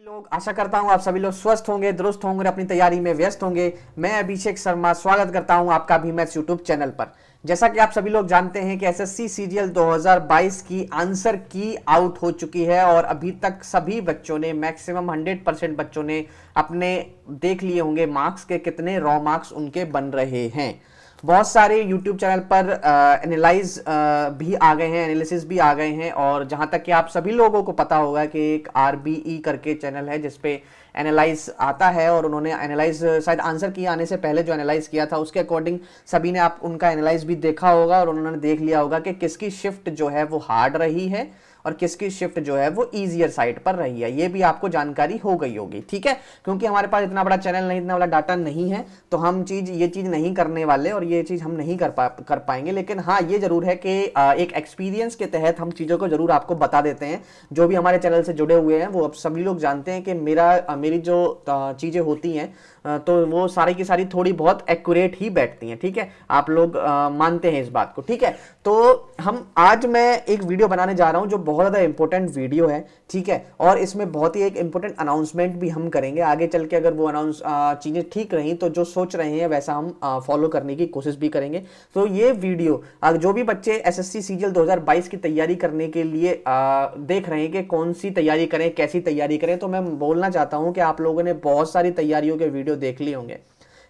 लोग आशा करता हूं आप सभी लोग स्वस्थ होंगे, दुरुस्त होंगे और अपनी तैयारी में व्यस्त होंगे। मैं अभिषेक शर्मा स्वागत करता हूं आपका भी मैथ्स यूट्यूब चैनल पर। जैसा कि आप सभी लोग जानते हैं कि एसएससी सीजीएल 2022 की आंसर की आउट हो चुकी है और अभी तक सभी बच्चों ने मैक्सिमम 100% बच्चों ने अपने देख लिए होंगे मार्क्स के कितने रॉ मार्क्स उनके बन रहे हैं। बहुत सारे YouTube चैनल पर एनालाइज भी आ गए हैं, एनालिसिस भी आ गए हैं और जहां तक कि आप सभी लोगों को पता होगा कि एक RBE करके चैनल है जिसपे एनालाइज आता है और उन्होंने एनालाइज शायद आंसर की आने से पहले जो एनालाइज किया था उसके अकॉर्डिंग सभी ने आप उनका एनालाइज भी देखा होगा और उन्होंने देख लिया होगा कि किसकी शिफ्ट जो है वो हार्ड रही है और किसकी शिफ्ट जो है वो ईजियर साइड पर रही है। ये भी आपको जानकारी हो गई होगी, ठीक है। क्योंकि हमारे पास इतना बड़ा चैनल नहीं, इतना बड़ा डाटा नहीं है तो हम ये चीज नहीं करने वाले और ये चीज हम नहीं कर पाएंगे। लेकिन हाँ, ये जरूर है कि एक एक्सपीरियंस के तहत हम चीजों को जरूर आपको बता देते हैं। जो भी हमारे चैनल से जुड़े हुए हैं वो अब सभी लोग जानते हैं कि मेरी जो चीजें होती हैं तो वो सारी की सारी थोड़ी बहुत एक्यूरेट ही बैठती हैं, ठीक है। आप लोग मानते हैं इस बात को, ठीक है। तो आज मैं एक वीडियो बनाने जा रहा हूं जो बहुत ज़्यादा इंपॉर्टेंट वीडियो है, ठीक है। और इसमें बहुत ही एक इंपॉर्टेंट अनाउंसमेंट भी हम करेंगे आगे चल के। अगर वो चीज़ें ठीक रही तो जो सोच रहे हैं वैसा हम फॉलो करने की कोशिश भी करेंगे। तो ये वीडियो जो भी बच्चे एसएससी सीजीएल 2022 की तैयारी करने के लिए देख रहे हैं कि कौन सी तैयारी करें, कैसी तैयारी करें, तो मैं बोलना चाहता हूं कि आप लोगों ने बहुत सारी तैयारियों के वीडियो देख लिए होंगे।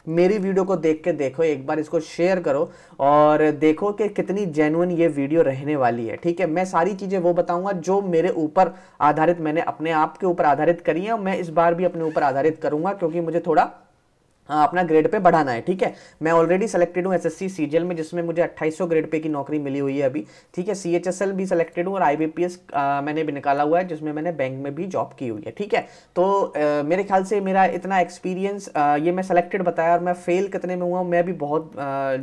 मेरी वीडियो को देख के देखो, एक बार इसको शेयर करो और देखो कि कितनी जेन्युइन ये वीडियो रहने वाली है, ठीक है। मैं सारी चीजें वो बताऊंगा जो मेरे ऊपर आधारित, मैंने अपने आप के ऊपर आधारित करी है। मैं इस बार भी अपने ऊपर आधारित करूंगा क्योंकि मुझे थोड़ा अपना ग्रेड पे बढ़ाना है, ठीक है। मैं ऑलरेडी सेलेक्टेड हूँ एसएससी सीजीएल में जिसमें मुझे 2800 ग्रेड पे की नौकरी मिली हुई है अभी, ठीक है। सीएचएसएल भी सेलेक्टेड हूँ और आईबीपीएस मैंने भी निकाला हुआ है जिसमें मैंने बैंक में भी जॉब की हुई है, ठीक है। तो मेरे ख्याल से मेरा इतना एक्सपीरियंस, ये मैं सेलेक्टेड बताया और मैं फेल कितने में हुआ हूँ, मैं भी बहुत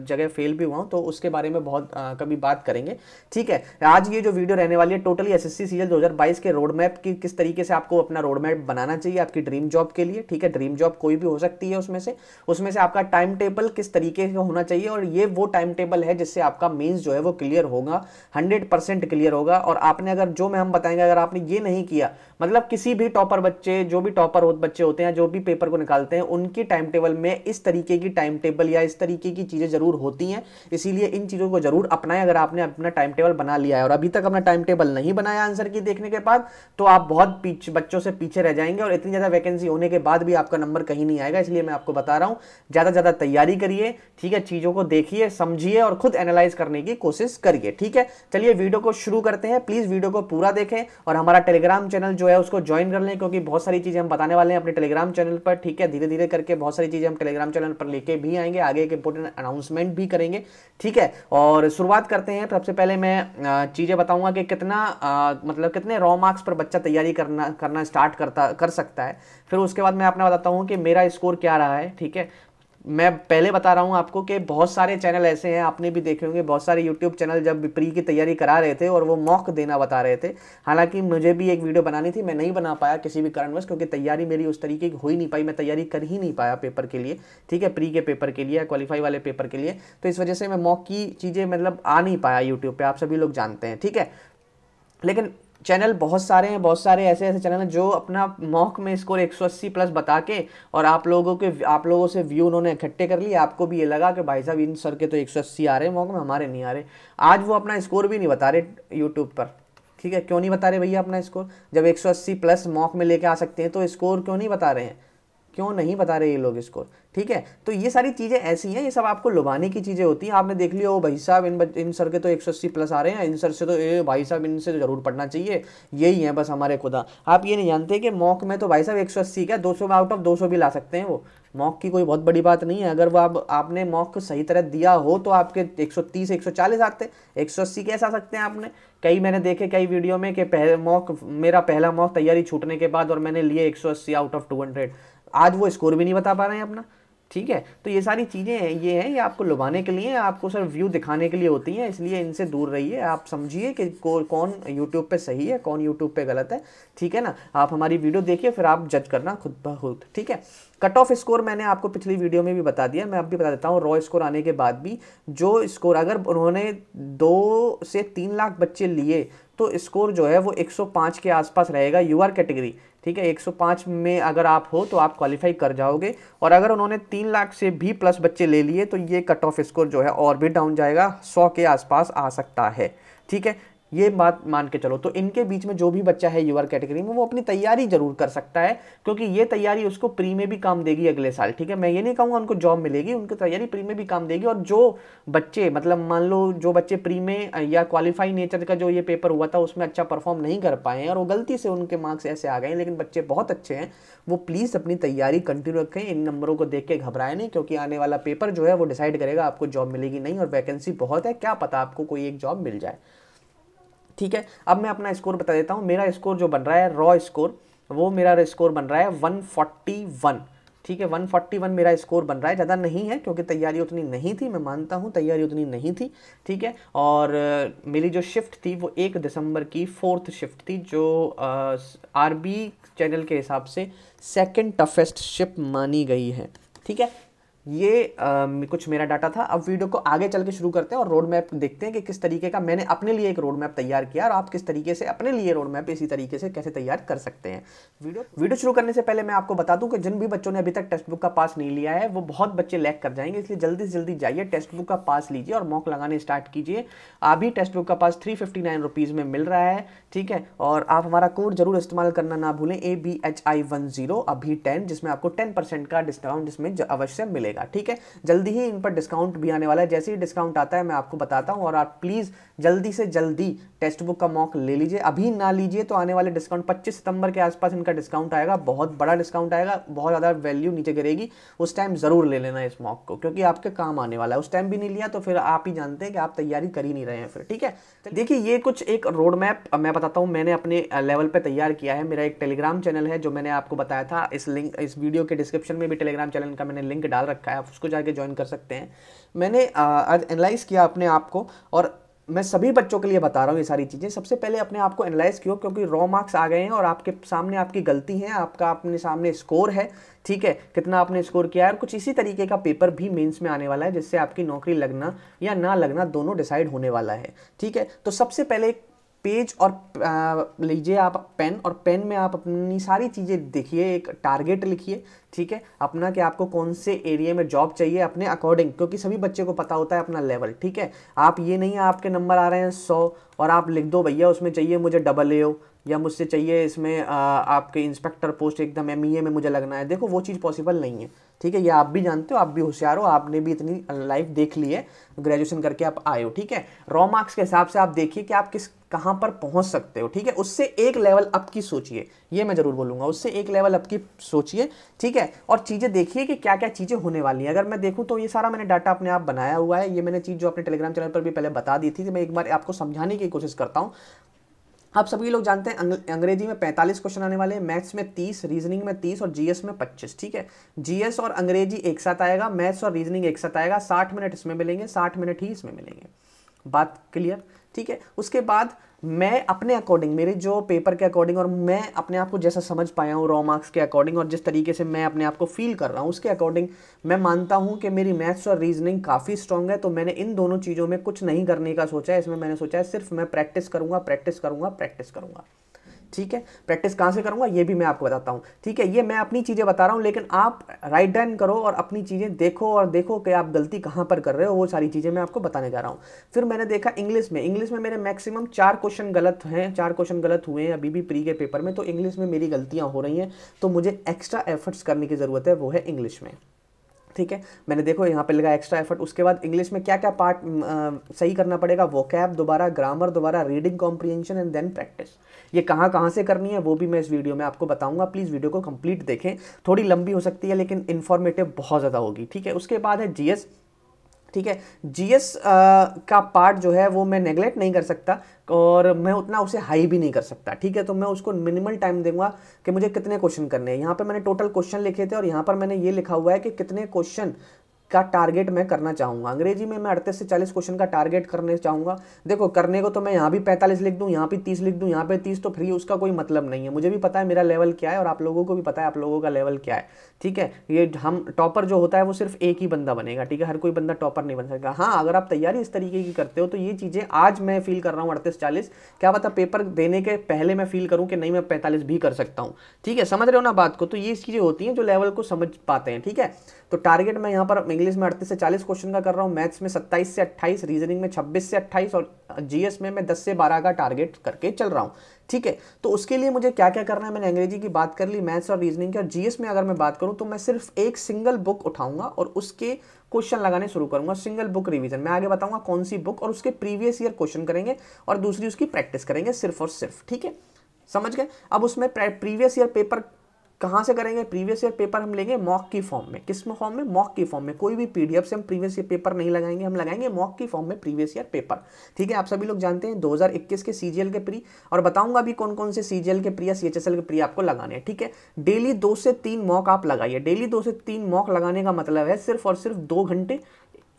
जगह फेल भी हुआ हूँ, तो उसके बारे में बहुत कभी बात करेंगे, ठीक है। आज ये जो वीडियो रहने वाली है टोटली एसएससी सीजीएल 2022 के रोड मैप की, किस तरीके से आपको अपना रोड मैप बनाना चाहिए आपकी ड्रीम जॉब के लिए, ठीक है। ड्रीम जॉब कोई भी हो सकती है, उसमें से आपका टाइम टेबल किस तरीके का होना चाहिए और ये वो टाइम टेबल है जिससे आपका मेंस जो है वो क्लियर होगा, 100% क्लियर होगा। और आपने अगर जो मैं हम बताएंगे अगर आपने ये नहीं किया, मतलब किसी भी टॉपर बच्चे, जो भी टॉपर बच्चे होते हैं, जो भी पेपर को निकालते हैं, उनकी टाइम टेबल में इस तरीके की टाइम टेबल या इस तरीके की चीजें जरूर होती हैं। इसीलिए इन चीजों को जरूर अपनाएं अगर आपने अपना टाइम टेबल बना लिया है। और अभी तक अपना टाइम टेबल नहीं बनाया आंसर की देखने के बाद तो आप बहुत बच्चों से पीछे रह जाएंगे और इतनी ज्यादा वैकेंसी होने के बाद भी आपका नंबर कहीं नहीं आएगा। इसलिए मैं आपको बता रहा हूं, ज्यादा से ज्यादा तैयारी करिए, ठीक है। चीजों को देखिए, समझिए और खुद एनालाइज करने की कोशिश करिए, ठीक है। चलिए वीडियो को शुरू करते हैं। प्लीज वीडियो को पूरा देखें और हमारा टेलीग्राम चैनल जो है उसको ज्वाइन कर लें क्योंकि बहुत सारी चीजें हम बताने वाले हैं अपने टेलीग्राम चैनल पर, ठीक है। धीरे धीरे करके बहुत सारी चीजें हम टेलीग्राम चैनल पर लेके भी आएंगे, आगे एक इंपॉर्टेंट अनाउंसमेंट भी करेंगे, ठीक है। और शुरुआत करते हैं। सबसे पहले मैं चीजें बताऊंगा कि मतलब कितने रॉ मार्क्स पर बच्चा तैयारी करना स्टार्ट कर सकता है। फिर उसके बाद मैं आपने बताता हूं कि मेरा स्कोर क्या रहा है, ठीक है। मैं पहले बता रहा हूं आपको कि बहुत सारे चैनल ऐसे हैं, आपने भी देखे होंगे, बहुत सारे YouTube चैनल जब प्री की तैयारी करा रहे थे और वो मॉक देना बता रहे थे। हालांकि मुझे भी एक वीडियो बनानी थी, मैं नहीं बना पाया किसी भी कारणवश क्योंकि तैयारी मेरी उस तरीके की हो ही नहीं पाई, मैं तैयारी कर ही नहीं पाया पेपर के लिए, ठीक है। प्री के पेपर के लिए, क्वालिफाई वाले पेपर के लिए, तो इस वजह से मैं मॉक की चीज़ें मतलब आ नहीं पाया यूट्यूब पर, आप सभी लोग जानते हैं, ठीक है। लेकिन चैनल बहुत सारे हैं, बहुत सारे ऐसे चैनल हैं जो अपना मॉक में स्कोर 180 प्लस बता के और आप लोगों से व्यू उन्होंने इकट्ठे कर लिए। आपको भी ये लगा कि भाई साहब इन सर के तो 180 आ रहे हैं मॉक में, हमारे नहीं आ रहे। आज वो अपना स्कोर भी नहीं बता रहे यूट्यूब पर, ठीक है। क्यों नहीं बता रहे भैया अपना स्कोर? जब 180 प्लस मॉक में लेके आ सकते हैं तो स्कोर क्यों नहीं बता रहे हैं? क्यों नहीं बता रहे ये लोग स्कोर, ठीक है। तो ये सारी चीज़ें ऐसी हैं, ये सब आपको लुभाने की चीज़ें होती हैं। आपने देख लिया हो भाई साहब इन सर के तो 180 प्लस आ रहे हैं, इन सर से तो भाई साहब इनसे तो जरूर पढ़ना चाहिए, यही है बस हमारे खुदा। आप ये नहीं जानते कि मॉक में तो भाई साहब 180 क्या 200 में आउट ऑफ 200 भी ला सकते हैं। वो मॉक की कोई बहुत बड़ी बात नहीं है। अगर वो आपने मॉक को सही तरह दिया हो तो आपके 130 140 आते, 180 कैसे आ सकते हैं आपने? मैंने देखे कई वीडियो में कि मेरा पहला मॉक तैयारी छूटने के बाद और मैंने लिए 180 आउट ऑफ 200, आज वो स्कोर भी नहीं बता पा रहे हैं अपना, ठीक है। तो ये सारी चीज़ें हैं, ये आपको लुभाने के लिए, आपको सिर्फ व्यू दिखाने के लिए होती हैं, इसलिए इनसे दूर रहिए। आप समझिए कि कौन यूट्यूब पे सही है, कौन यूट्यूब पे गलत है, ठीक है ना। आप हमारी वीडियो देखिए फिर आप जज करना खुद ब खुद, ठीक है। कट ऑफ स्कोर मैंने आपको पिछली वीडियो में भी बता दिया, मैं अब भी बता देता हूँ। रॉ स्कोर आने के बाद भी जो स्कोर अगर उन्होंने 2 से 3 लाख बच्चे लिए तो स्कोर जो है वो 105 के आसपास रहेगा यूआर कैटेगरी, ठीक है। 105 में अगर आप हो तो आप क्वालिफाई कर जाओगे, और अगर उन्होंने 3 लाख से भी प्लस बच्चे ले लिए तो ये कट ऑफ स्कोर जो है और भी डाउन जाएगा, 100 के आसपास आ सकता है। ठीक है, ये बात मान के चलो। तो इनके बीच में जो भी बच्चा है यूआर कैटेगरी में, वो अपनी तैयारी जरूर कर सकता है, क्योंकि ये तैयारी उसको प्री में भी काम देगी अगले साल। ठीक है, मैं ये नहीं कहूँगा उनको जॉब मिलेगी, उनकी तैयारी प्री में भी काम देगी। और जो बच्चे मतलब मान लो जो बच्चे प्री में या क्वालिफाई नेचर का जो ये पेपर हुआ था उसमें अच्छा परफॉर्म नहीं कर पाए हैं और वो गलती से उनके मार्क्स ऐसे आ गए हैं, लेकिन बच्चे बहुत अच्छे हैं, वो प्लीज़ अपनी तैयारी कंटिन्यू रखें। इन नंबरों को देख के घबराएं नहीं, क्योंकि आने वाला पेपर जो है वो डिसाइड करेगा आपको जॉब मिलेगी नहीं, और वैकेंसी बहुत है, क्या पता आपको कोई एक जॉब मिल जाए। ठीक है, अब मैं अपना स्कोर बता देता हूँ। मेरा स्कोर जो बन रहा है रॉ स्कोर, वो मेरा स्कोर बन रहा है 141। ठीक है, 141 मेरा स्कोर बन रहा है। ज़्यादा नहीं है क्योंकि तैयारी उतनी नहीं थी, मैं मानता हूँ तैयारी उतनी नहीं थी। ठीक है, और मेरी जो शिफ्ट थी वो 1 दिसंबर की 4th शिफ्ट थी, जो आरबी चैनल के हिसाब से सेकंड टफेस्ट शिफ्ट मानी गई है। ठीक है, ये कुछ मेरा डाटा था। अब वीडियो को आगे चल के शुरू करते हैं और रोड मैप देखते हैं कि किस तरीके का मैंने अपने लिए एक रोड मैप तैयार किया, और आप किस तरीके से अपने लिए रोड मैप इसी तरीके से कैसे तैयार कर सकते हैं। वीडियो शुरू करने से पहले मैं आपको बता दूं कि जिन भी बच्चों ने अभी तक टेक्स्ट बुक का पास नहीं लिया है वो बहुत बच्चे लैग कर जाएंगे, इसलिए जल्दी से जल्दी जाइए टेक्स्ट बुक का पास लीजिए और मॉक लगाने स्टार्ट कीजिए। अभी टेक्स्ट बुक का पास 359 रुपीज़ में मिल रहा है। ठीक है, और आप हमारा कोड जरूर इस्तेमाल करना ना भूलें, ABHI10 अभी 10, जिसमें आपको 10% का डिस्काउंट इसमें अवश्य मिलेगा। ठीक है, जल्दी ही इन पर डिस्काउंट भी आने वाला है, जैसे ही डिस्काउंट आता है मैं आपको बताता हूं, और आप प्लीज़ जल्दी से जल्दी टेक्स्ट बुक का मॉक ले लीजिए। अभी ना लीजिए तो आने वाले डिस्काउंट 25 सितंबर के आसपास इनका डिस्काउंट आएगा, बहुत बड़ा डिस्काउंट आएगा, बहुत ज़्यादा वैल्यू नीचे गिरेगी, उस टाइम ज़रूर ले लेना इस मॉक को, क्योंकि आपके काम आने वाला है। उस टाइम भी नहीं लिया तो फिर आप ही जानते हैं कि आप तैयारी कर ही नहीं रहे हैं फिर। ठीक है, देखिए ये कुछ एक रोड मैप मैं बताता हूँ मैंने अपने लेवल पे तैयार किया है। मेरा एक टेलीग्राम चैनल है जो मैंने आपको बताया था, इस वीडियो के डिस्क्रिप्शन में भी टेलीग्राम चैनल का मैंने लिंक डाल रखा है, आप उसको जाके ज्वाइन कर सकते हैं। मैंने आज एनालाइज किया अपने आप को, और मैं सभी बच्चों के लिए बता रहा हूँ ये सारी चीज़ें। सबसे पहले अपने आप को एनालाइज किया, क्योंकि रॉ मार्क्स आ गए हैं और आपके सामने आपकी गलती है, आपका अपने सामने स्कोर है। ठीक है, कितना आपने स्कोर किया है, और कुछ इसी तरीके का पेपर भी मेंस में आने वाला है, जिससे आपकी नौकरी लगना या ना लगना दोनों डिसाइड होने वाला है। ठीक है, तो सबसे पहले पेज और लीजिए आप पेन, और पेन में आप अपनी सारी चीज़ें देखिए, एक टारगेट लिखिए। ठीक है, अपना कि आपको कौन से एरिया में जॉब चाहिए अपने अकॉर्डिंग, क्योंकि सभी बच्चे को पता होता है अपना लेवल। ठीक है, आप ये नहीं आपके नंबर आ रहे हैं 100 और आप लिख दो भैया उसमें चाहिए मुझे AA या मुझसे चाहिए इसमें आपके इंस्पेक्टर पोस्ट एकदम MEA में मुझे लगना है। देखो वो चीज़ पॉसिबल नहीं है। ठीक है, ये आप भी जानते हो, आप भी होशियार हो, आपने भी इतनी लाइफ देख ली है, ग्रेजुएशन करके आप आए हो। ठीक है, रॉ मार्क्स के हिसाब से आप देखिए कि आप कहाँ पर पहुँच सकते हो। ठीक है, उससे एक लेवल अप की सोचिए, ये मैं जरूर बोलूँगा, उससे एक लेवल अप की सोचिए। ठीक है, और चीज़ें देखिए कि क्या क्या चीज़ें होने वाली हैं। अगर मैं देखूँ तो ये सारा मैंने डाटा अपने आप बनाया हुआ है, ये मैंने चीज़ जो अपने टेलीग्राम चैनल पर भी पहले बता दी थी, तो मैं एक बार आपको समझाने की कोशिश करता हूँ। आप सभी लोग जानते हैं अंग्रेजी में 45 क्वेश्चन आने वाले हैं, मैथ्स में 30, रीजनिंग में 30 और जीएस में 25। ठीक है, जीएस और अंग्रेजी एक साथ आएगा, मैथ्स और रीजनिंग एक साथ आएगा, 60 मिनट इसमें मिलेंगे, 60 मिनट ही इसमें मिलेंगे। बात क्लियर? ठीक है, उसके बाद मैं अपने अकॉर्डिंग, मेरे जो पेपर के अकॉर्डिंग, और मैं अपने आप को जैसा समझ पाया हूँ रॉ मार्क्स के अकॉर्डिंग, और जिस तरीके से मैं अपने आप को फील कर रहा हूँ उसके अकॉर्डिंग, मैं मानता हूँ कि मेरी मैथ्स और रीजनिंग काफ़ी स्ट्रांग है। तो मैंने इन दोनों चीज़ों में कुछ नहीं करने का सोचा है, इसमें मैंने सोचा है सिर्फ मैं प्रैक्टिस करूँगा, प्रैक्टिस करूँगा, प्रैक्टिस करूँगा। ठीक है, प्रैक्टिस कहाँ से करूँगा ये भी मैं आपको बताता हूँ। ठीक है, ये मैं अपनी चीज़ें बता रहा हूँ, लेकिन आप राइट डाउन करो और अपनी चीज़ें देखो, और देखो कि आप गलती कहाँ पर कर रहे हो, वो सारी चीज़ें मैं आपको बताने जा रहा हूँ। फिर मैंने देखा इंग्लिश में मेरे मैक्सिमम 4 क्वेश्चन गलत हैं, 4 क्वेश्चन गलत हुए हैं अभी भी प्री के पेपर में, तो इंग्लिश में मेरी गलतियाँ हो रही हैं, तो मुझे एक्स्ट्रा एफर्ट्स करने की ज़रूरत है, वो है इंग्लिश में। ठीक है, मैंने देखो यहाँ पे लगा एक्स्ट्रा एफर्ट। उसके बाद इंग्लिश में क्या क्या पार्ट सही करना पड़ेगा, वोकैब दोबारा, ग्रामर दोबारा, reading comprehension and then practice. ये कहाँ कहाँ से करनी है वो भी मैं इस वीडियो में आपको बताऊंगा, प्लीज़ वीडियो को कंप्लीट देखें, थोड़ी लंबी हो सकती है लेकिन इन्फॉर्मेटिव बहुत ज़्यादा होगी। ठीक है, उसके बाद है जीएस। ठीक है, जीएस का पार्ट जो है वो मैं नेगलेक्ट नहीं कर सकता, और मैं उतना उसे हाई भी नहीं कर सकता। ठीक है, तो मैं उसको मिनिमल टाइम दूंगा कि मुझे कितने क्वेश्चन करने हैं। यहाँ पे मैंने टोटल क्वेश्चन लिखे थे, और यहाँ पर मैंने ये लिखा हुआ है कि कितने क्वेश्चन का टारगेट मैं करना चाहूँगा। अंग्रेजी में मैं 38 से 40 क्वेश्चन का टारगेट करने चाहूँगा। देखो करने को तो मैं यहाँ भी 45 लिख दूँ, यहाँ भी 30 लिख दूँ, यहाँ पे 30, तो फिर उसका कोई मतलब नहीं है। मुझे भी पता है मेरा लेवल क्या है और आप लोगों को भी पता है आप लोगों का लेवल क्या है, ठीक है। ये हम टॉपर जो होता है वो सिर्फ एक ही बंदा बनेगा, ठीक है, हर कोई बंदा टॉपर नहीं बन सकता। हाँ, अगर आप तैयारी इस तरीके की करते हो तो ये चीज़ें आज मैं फील कर रहा हूँ 38-40, क्या पता पेपर देने के पहले मैं फील करूँ कि नहीं मैं 45 भी कर सकता हूँ, ठीक है। समझ रहे हो ना बात को? तो ये चीज़ें होती हैं जो लेवल को समझ पाते हैं, ठीक है। तो टारगेट मैं यहाँ पर इंग्लिश में 38 से 40 क्वेश्चन का कर रहा हूँ, मैथ्स में 27 से 28, रीजनिंग में 26 से 28 और जीएस में मैं 10 से 12 का टारगेट करके चल रहा हूँ, ठीक है। तो उसके लिए मुझे क्या क्या करना है, मैंने अंग्रेजी की बात कर ली, मैथ्स और रीजनिंग की। और जीएस में अगर मैं बात करूँ तो मैं सिर्फ एक सिंगल बुक उठाऊंगा और उसके क्वेश्चन लगाने शुरू करूंगा, सिंगल बुक रिवीजन। मैं आगे बताऊंगा कौन सी बुक, और उसके प्रीवियस ईयर क्वेश्चन करेंगे और दूसरी उसकी प्रैक्टिस करेंगे सिर्फ और सिर्फ, ठीक है, समझ गए। अब उसमें प्रीवियस ईयर पेपर कहाँ से करेंगे? प्रीवियस ईयर पेपर हम लेंगे मॉक की फॉर्म में। किस फॉर्म में? मॉक की फॉर्म में। कोई भी पीडीएफ से हम प्रीवियस ईयर पेपर नहीं लगाएंगे, हम लगाएंगे मॉक की फॉर्म में प्रीवियस ईयर पेपर, ठीक है। आप सभी लोग जानते हैं 2021 के सीजीएल के प्री, और बताऊंगा भी कौन कौन से सीजीएल के प्री या सीएचएसएल के प्री आपको लगाने हैं, ठीक है। डेली 2 से 3 मॉक आप लगाइए। डेली 2 से 3 मॉक लगाने का मतलब है सिर्फ और सिर्फ 2 घंटे।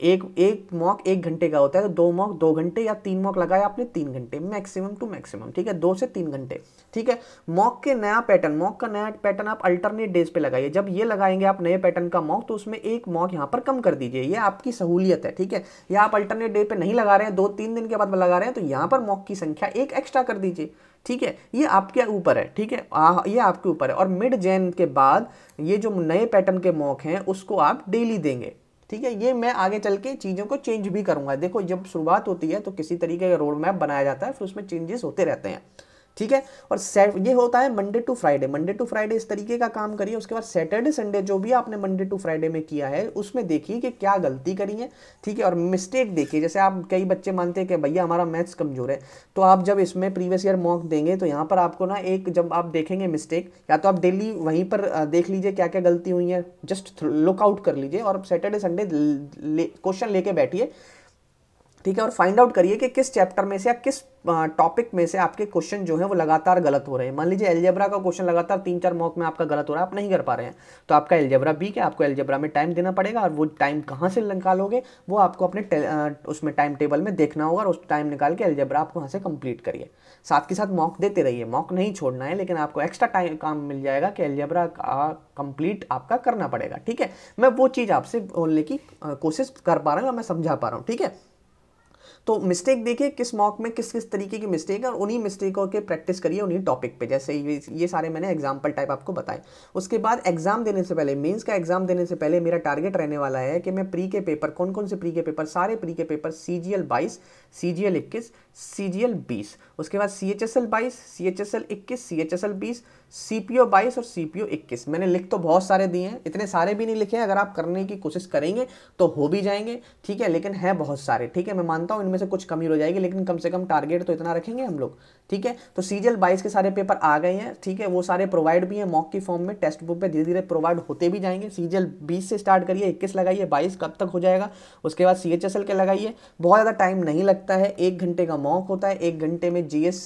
एक मॉक 1 घंटे का होता है, तो 2 मॉक 2 घंटे या 3 मॉक लगाया आपने 3 घंटे मैक्सिमम टू मैक्सिमम, ठीक है, 2 से 3 घंटे, ठीक है। मॉक के नया पैटर्न, मॉक का नया पैटर्न आप अल्टरनेट डेज पे लगाइए। जब ये लगाएंगे आप नए पैटर्न का मॉक, तो उसमें एक मॉक यहाँ पर कम कर दीजिए, ये आपकी सहूलियत है, ठीक है। या आप अल्टरनेट डे पे नहीं लगा रहे हैं, 2-3 दिन के बाद लगा रहे हैं, तो यहाँ पर मॉक की संख्या 1 एक्स्ट्रा कर दीजिए, ठीक है। ये आपके ऊपर है, ठीक है, ये आपके ऊपर है। और मिड जैन के बाद ये जो नए पैटर्न के मॉक हैं उसको आप डेली देंगे, ठीक है। ये मैं आगे चल के चीज़ों को चेंज भी करूंगा। देखो जब शुरुआत होती है तो किसी तरीके का रोड मैप बनाया जाता है, फिर उसमें चेंजेस होते रहते हैं, ठीक है। और ये होता है Monday to Friday. Monday to Friday इस तरीके का काम करिए। उसके बाद सैटरडे संडे जो भी आपने मंडे टू फ्राइडे में किया है उसमें देखिए कि क्या गलती करी है, ठीक है। और मिस्टेक देखिए, जैसे आप कई बच्चे मानते हैं कि भैया हमारा मैथ्स कमजोर है, तो आप जब इसमें प्रीवियस ईयर मॉक देंगे तो यहाँ पर आपको ना एक, जब आप देखेंगे मिस्टेक, या तो आप डेली वहीं पर देख लीजिए क्या क्या गलती हुई है, जस्ट लुकआउट कर लीजिए और सैटरडे संडे क्वेश्चन लेके बैठिए, ठीक है। और फाइंड आउट करिए कि किस चैप्टर में से या किस टॉपिक में से आपके क्वेश्चन जो है वो लगातार गलत हो रहे हैं। मान लीजिए अलजेब्रा का क्वेश्चन लगातार 3-4 मॉक में आपका गलत हो रहा है, आप नहीं कर पा रहे हैं, तो आपका अलजेब्रा वीक है, आपको अलजेब्रा में टाइम देना पड़ेगा। और वो टाइम कहाँ से निकालोगे वो आपको अपने उसमें टाइम टेबल में देखना होगा, और उस टाइम निकाल के अलजेब्रा आप वहाँ से कंप्लीट करिए। साथ के साथ मॉक देते रहिए, मॉक नहीं छोड़ना है, लेकिन आपको एक्स्ट्रा टाइम काम मिल जाएगा कि अलजेब्रा कंप्लीट आपका करना पड़ेगा, ठीक है। मैं वो चीज़ आपसे बोलने की कोशिश कर पा रहा हूँ, मैं समझा पा रहा हूँ, ठीक है। तो मिस्टेक देखिए किस मॉक में किस किस तरीके की मिस्टेक है, और उन्हीं मिस्टेकों के प्रैक्टिस करिए उन्हीं टॉपिक पे। जैसे ये सारे मैंने एग्जाम्पल टाइप आपको बताए। उसके बाद एग्जाम देने से पहले, मेंस का एग्जाम देने से पहले मेरा टारगेट रहने वाला है कि मैं प्री के पेपर, कौन कौन से प्री के पेपर, सारे प्री के पेपर, CGL 22, CGL 21, CGL 20, उसके बाद CHSL 22, CHSL 21, CHSL 20, CPO 22 और CPO 21। मैंने लिख तो बहुत सारे दिए हैं, इतने सारे भी नहीं लिखे हैं, अगर आप करने की कोशिश करेंगे तो हो भी जाएंगे, ठीक है, लेकिन है बहुत सारे, ठीक है। मैं मानता हूँ इनमें से कुछ कमी हो जाएगी, लेकिन कम से कम टारगेट तो इतना रखेंगे हम लोग, ठीक है। तो CGL 22 के सारे पेपर आ गए हैं, ठीक है, वो सारे प्रोवाइड भी हैं मॉक की फॉर्म में, टेक्स्ट बुक पे धीरे धीरे प्रोवाइड होते भी जाएंगे। CGL 20 से स्टार्ट करिए, 21 लगाइए, 22 कब तक हो जाएगा। उसके बाद CHSL के लगाइए, बहुत ज़्यादा टाइम नहीं लगता है, 1 घंटे का मॉक होता है, 1 घंटे में GS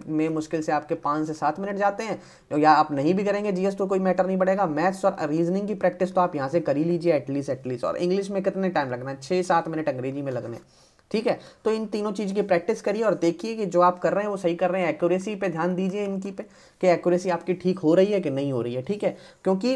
में मुश्किल से आपके 5 से 7 मिनट जाते हैं, या आप नहीं भी करेंगे GS तो कोई मैटर नहीं पड़ेगा। मैथ्स और रीजनिंग की प्रैक्टिस तो आप यहाँ से कर ही लीजिए एटलीस्ट। और इंग्लिश में कितने टाइम लगना है? 6-7 मिनट अंग्रेजी में लगने, ठीक है। तो इन तीनों चीज़ की प्रैक्टिस करिए और देखिए कि जो आप कर रहे हैं वो सही कर रहे हैं। एक्यूरेसी पे ध्यान दीजिए इनकी पे, कि एक्यूरेसी आपकी ठीक हो रही है कि नहीं हो रही है, ठीक है। क्योंकि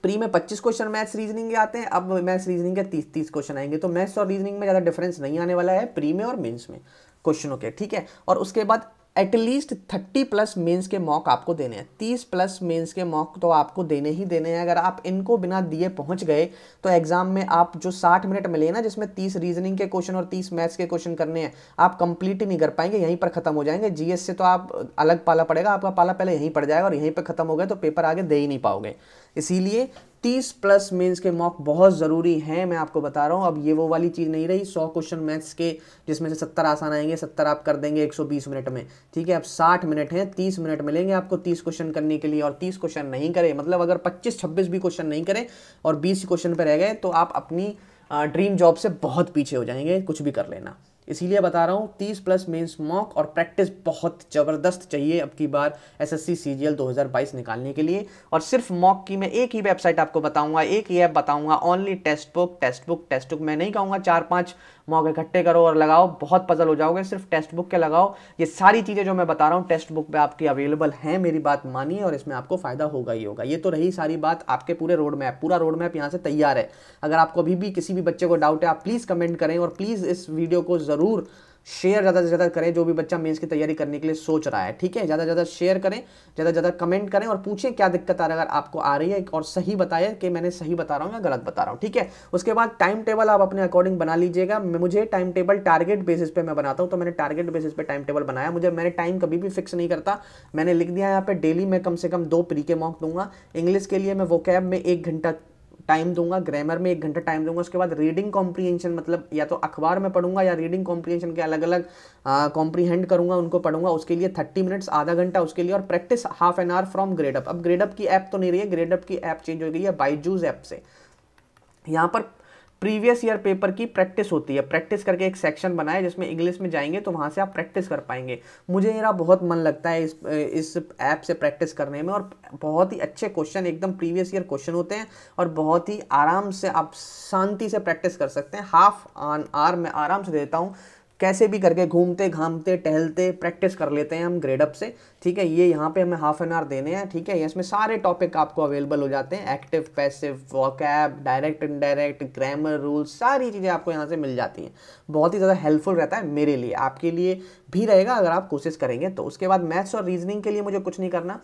प्री में 25 क्वेश्चन मैथ्स रीजनिंग के आते हैं, अब मैथ्स रीजनिंग के 30 क्वेश्चन आएंगे, तो मैथ्स और रीजनिंग में ज़्यादा डिफरेंस नहीं आने वाला है प्री में और मेंस में क्वेश्चनों के, ठीक है। और उसके बाद एटलीस्ट 30+ मेंस के मॉक आपको देने हैं, 30+ मेंस के मॉक तो आपको देने ही देने हैं। अगर आप इनको बिना दिए पहुंच गए तो एग्जाम में आप जो 60 मिनट मिले ना, जिसमें 30 रीजनिंग के क्वेश्चन और 30 मैथ्स के क्वेश्चन करने हैं, आप कंप्लीट ही नहीं कर पाएंगे, यहीं पर खत्म हो जाएंगे। जीएस से तो आप अलग पाला पड़ेगा, आपका पाला पहले यहीं पड़ जाएगा, और यहीं पर खत्म हो गए तो पेपर आगे दे ही नहीं पाओगे। इसीलिए 30+ मेंस के मॉक बहुत ज़रूरी हैं, मैं आपको बता रहा हूँ। अब ये वो वाली चीज़ नहीं रही 100 क्वेश्चन मैथ्स के जिसमें से 70 आसान आएंगे, 70 आप कर देंगे 120 मिनट में, ठीक है। अब 60 मिनट हैं, 30 मिनट मिलेंगे आपको 30 क्वेश्चन करने के लिए, और 30 क्वेश्चन नहीं करे, मतलब अगर 25-26 भी क्वेश्चन नहीं करे और 20 क्वेश्चन पर रह गए, तो आप अपनी ड्रीम जॉब से बहुत पीछे हो जाएंगे, कुछ भी कर लेना, इसीलिए बता रहा हूँ 30+ मेंस मॉक और प्रैक्टिस बहुत ज़बरदस्त चाहिए अब की बार एसएससी सीजीएल 2022 निकालने के लिए। और सिर्फ मॉक की मैं एक ही वेबसाइट आपको बताऊंगा, एक ही ऐप बताऊंगा, ओनली टेक्स्ट बुक। मैं नहीं कहूँगा 4-5 मॉक इकट्ठे करो और लगाओ, बहुत पजल हो जाओगे। सिर्फ टेक्स्ट बुक के लगाओ। ये सारी चीज़ें जो मैं बता रहा हूँ टेक्स्ट बुक पे आपकी अवेलेबल हैं, मेरी बात मानिए, और इसमें आपको फायदा होगा ही होगा। ये तो रही सारी बात आपके पूरे रोड मैप, पूरा रोड मैप यहाँ से तैयार है। अगर आपको अभी भी किसी भी बच्चे को डाउट है, आप प्लीज़ कमेंट करें और प्लीज़ इस वीडियो को ज़रूर शेयर ज़्यादा से ज़्यादा करें, जो भी बच्चा मेंस की तैयारी करने के लिए सोच रहा है। ठीक है, ज़्यादा से ज़्यादा शेयर करें, ज़्यादा से ज़्यादा कमेंट करें और पूछें क्या दिक्कत आ रहा है, अगर आपको आ रही है, और सही बताएं कि मैंने सही बता रहा हूँ या गलत बता रहा हूँ। ठीक है, उसके बाद टाइम टेबल आप अपने अकॉर्डिंग बना लीजिएगा। मुझे टाइम टेबल टारगेट बेसिस पे मैं बनाता हूँ, तो मैंने टारगेट बेसिस पे टाइम टेबल बनाया। मैंने टाइम कभी भी फिक्स नहीं करता, मैंने लिख दिया यहाँ पे डेली मैं कम से कम 2 प्री के मॉक दूंगा। इंग्लिश के लिए मैं वोकैब में 1 घंटा टाइम दूंगा, ग्रामर में 1 घंटा टाइम दूंगा। उसके बाद रीडिंग कॉम्प्रीहेंशन, मतलब या तो अखबार में पढ़ूंगा या रीडिंग कॉम्प्रीहेंशन के अलग अलग कॉम्प्रीहेंड करूंगा, उनको पढ़ूंगा, उसके लिए 30 मिनट्स, आधा घंटा उसके लिए। और practice half an hour from Gradeup. अब ग्रेडअप की ऐप तो नहीं रही है, ग्रेडअप की ऐप चेंज हो गई है बायजूस ऐप से। यहाँ पर प्रीवियस ईयर पेपर की प्रैक्टिस होती है, प्रैक्टिस करके एक सेक्शन बना है जिसमें इंग्लिश में जाएंगे तो वहाँ से आप प्रैक्टिस कर पाएंगे। मुझे मेरा बहुत मन लगता है इस ऐप से प्रैक्टिस करने में, और बहुत ही अच्छे क्वेश्चन, एकदम प्रीवियस ईयर क्वेश्चन होते हैं और बहुत ही आराम से आप शांति से प्रैक्टिस कर सकते हैं। हाफ एन आवर मैं आराम से देता हूँ, कैसे भी करके घूमते घामते टहलते प्रैक्टिस कर लेते हैं हम ग्रेडअप से। ठीक है, ये यहाँ पे हमें हाफ एन आवर देने हैं। ठीक है, इसमें सारे टॉपिक आपको अवेलेबल हो जाते हैं, active, passive, vocab, direct, indirect, grammar, rules, सारी चीज़ें आपको यहाँ से मिल जाती हैं। बहुत ही ज़्यादा हेल्पफुल रहता है मेरे लिए, आपके लिए भी रहेगा अगर आप कोशिश करेंगे तो। उसके बाद मैथ्स और रीजनिंग के लिए मुझे कुछ नहीं करना,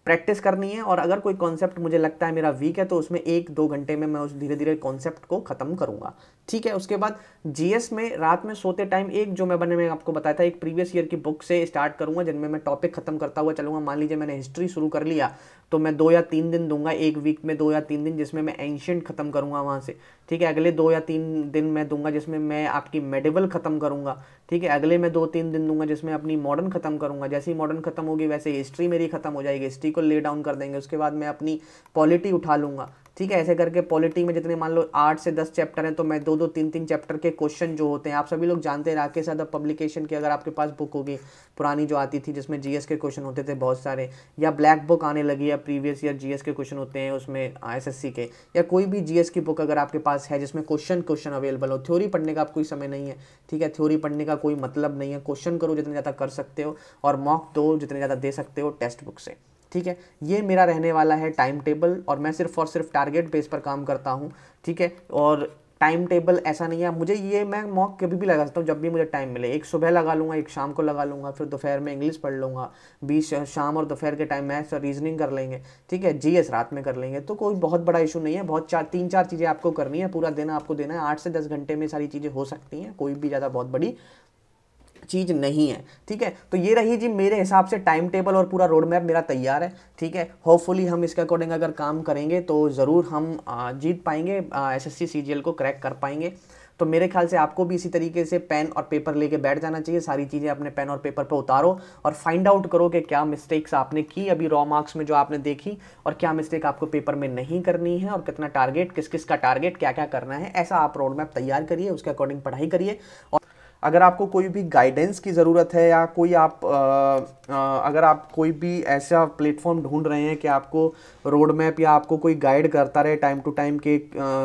प्रैक्टिस करनी है। और अगर कोई कॉन्सेप्ट मुझे लगता है मेरा वीक है तो उसमें 1-2 घंटे में मैं उस धीरे धीरे कॉन्सेप्ट को खत्म करूंगा। ठीक है, उसके बाद जीएस में रात में सोते टाइम एक जो मैं आपको बताया था, एक प्रीवियस ईयर की बुक से स्टार्ट करूंगा जिनमें मैं टॉपिक खत्म करता हुआ चलूंगा। मान लीजिए मैंने हिस्ट्री शुरू कर लिया तो मैं 2 या 3 दिन दूंगा, एक वीक में 2 या 3 दिन, जिसमें मैं एंशिएंट खत्म करूंगा वहां से। ठीक है, अगले 2 या 3 दिन मैं दूंगा जिसमें मैं आपकी मेडिवल खत्म करूंगा। ठीक है, अगले मैं 2-3 दिन दूंगा जिसमें अपनी मॉडर्न खत्म करूंगा। जैसे ही मॉडर्न खत्म होगी वैसे हिस्ट्री मेरी खत्म हो जाएगी, हिस्ट्री को ले डाउन कर देंगे। उसके बाद मैं अपनी पॉलिटी उठा लूंगा। ठीक है, ऐसे करके पॉलिटी में जितने मान लो 8 से 10 चैप्टर हैं तो मैं 2-2, 3-3 चैप्टर के क्वेश्चन जो होते हैं, आप सभी लोग जानते हैं राकेश यादव पब्लिकेशन की, अगर आपके पास बुक होगी पुरानी जो आती थी जिसमें जीएस के क्वेश्चन होते थे बहुत सारे, या ब्लैक बुक आने लगी है, प्रीवियस ईयर जीएस के क्वेश्चन होते हैं उसमें एसएससी के, या कोई भी जीएस की बुक अगर आपके पास है जिसमें क्वेश्चन अवेलेबल हो। थ्योरी पढ़ने का कोई समय नहीं है। ठीक है, थ्योरी पढ़ने का कोई मतलब नहीं है, क्वेश्चन करो जितने ज़्यादा कर सकते हो और मॉक दो जितने ज़्यादा दे सकते हो टेक्स्ट बुक से। ठीक है, ये मेरा रहने वाला है टाइम टेबल, और मैं सिर्फ और सिर्फ टारगेट बेस पर काम करता हूँ। ठीक है, और टाइम टेबल ऐसा नहीं है मुझे, ये मैं मॉक कभी भी लगा सकता हूँ जब भी मुझे टाइम मिले। एक सुबह लगा लूँगा, एक शाम को लगा लूँगा, फिर दोपहर में इंग्लिश पढ़ लूँगा, 20 शाम और दोपहर के टाइम मैथ्स और रीजनिंग कर लेंगे। ठीक है, जीएस रात में कर लेंगे, तो कोई बहुत बड़ा इशू नहीं है। बहुत 3-4 चीज़ें आपको करनी है, पूरा दिन आपको देना है, 8 से 10 घंटे में सारी चीज़ें हो सकती हैं, कोई भी ज़्यादा बहुत बड़ी चीज नहीं है। ठीक है, तो ये रही जी मेरे हिसाब से टाइम टेबल और पूरा रोड मैप मेरा तैयार है। ठीक है, होपफुली हम इसके अकॉर्डिंग अगर काम करेंगे तो ज़रूर हम जीत पाएंगे, एसएससी सीजीएल को क्रैक कर पाएंगे। तो मेरे ख्याल से आपको भी इसी तरीके से पेन और पेपर लेके बैठ जाना चाहिए, सारी चीज़ें अपने पेन और पेपर पे उतारो और फाइंड आउट करो कि क्या मिस्टेक्स आपने की अभी रॉ मार्क्स में जो आपने देखी, और क्या मिस्टेक आपको पेपर में नहीं करनी है, और कितना टारगेट, किस किस का टारगेट, क्या क्या करना है, ऐसा आप रोड मैप तैयार करिए, उसके अकॉर्डिंग पढ़ाई करिए। और अगर आपको कोई भी गाइडेंस की ज़रूरत है, या कोई अगर आप कोई भी ऐसा प्लेटफॉर्म ढूंढ रहे हैं कि आपको रोड मैप या आपको कोई गाइड करता रहे टाइम टू टाइम के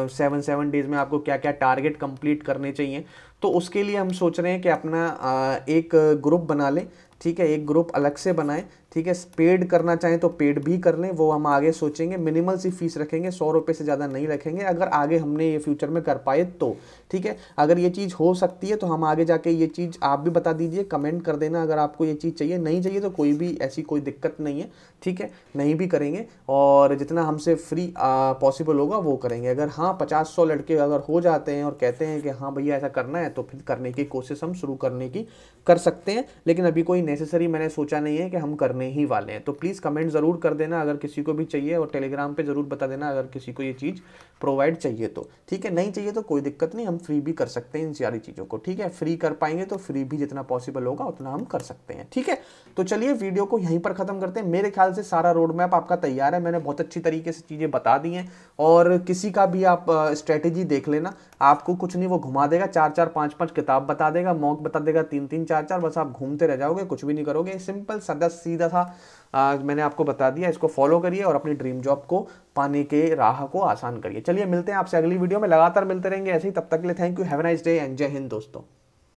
7 डेज़ में आपको क्या क्या टारगेट कंप्लीट करने चाहिए, तो उसके लिए हम सोच रहे हैं कि अपना एक ग्रुप बना लें। ठीक है, एक ग्रुप अलग से बनाएं। ठीक है, पेड करना चाहें तो पेड भी कर लें, वो हम आगे सोचेंगे। मिनिमल सी फीस रखेंगे, 100 रुपये से ज़्यादा नहीं रखेंगे, अगर आगे हमने ये फ्यूचर में कर पाए तो। ठीक है, अगर ये चीज़ हो सकती है तो हम आगे जाके ये चीज़ आप भी बता दीजिए, कमेंट कर देना अगर आपको ये चीज़ चाहिए। नहीं चाहिए तो कोई भी ऐसी कोई दिक्कत नहीं है। ठीक है, नहीं भी करेंगे, और जितना हमसे फ्री पॉसिबल होगा वो करेंगे। अगर हाँ 50-100 लड़के अगर हो जाते हैं और कहते हैं कि हाँ भैया ऐसा करना है, तो फिर करने की कोशिश हम शुरू करने की कर सकते हैं, लेकिन अभी कोई नेसेसरी मैंने सोचा नहीं है कि हम करने होने ही वाले हैं। तो प्लीज़ कमेंट ज़रूर कर देना अगर किसी को भी चाहिए, और टेलीग्राम पे ज़रूर बता देना अगर किसी को ये चीज़ प्रोवाइड चाहिए तो, ठीक है। नहीं चाहिए तो कोई दिक्कत नहीं, हम फ्री भी कर सकते हैं इन सारी चीज़ों को, ठीक है। फ्री कर पाएंगे तो फ्री भी जितना पॉसिबल होगा उतना हम कर सकते हैं, ठीक है। तो चलिए वीडियो को यहीं पर ख़त्म करते हैं। मेरे ख्याल से सारा रोड मैप आपका तैयार है, मैंने बहुत अच्छी तरीके से चीज़ें बता दी हैं। और किसी का भी आप स्ट्रेटेजी देख लेना, आपको कुछ नहीं वो घुमा देगा, 4-4 5-5 किताब बता देगा, मॉक बता देगा 3-3 4-4, बस आप घूमते रह जाओगे, कुछ भी नहीं करोगे। सिंपल सादा सीधा सा मैंने आपको बता दिया, इसको फॉलो करिए और अपनी ड्रीम जॉब को पाने के राह को आसान करिए। चलिए मिलते हैं आपसे अगली वीडियो में, लगातार मिलते रहेंगे ऐसे ही। तब तक के लिए thank you, have a nice day and जय हिंद दोस्तों।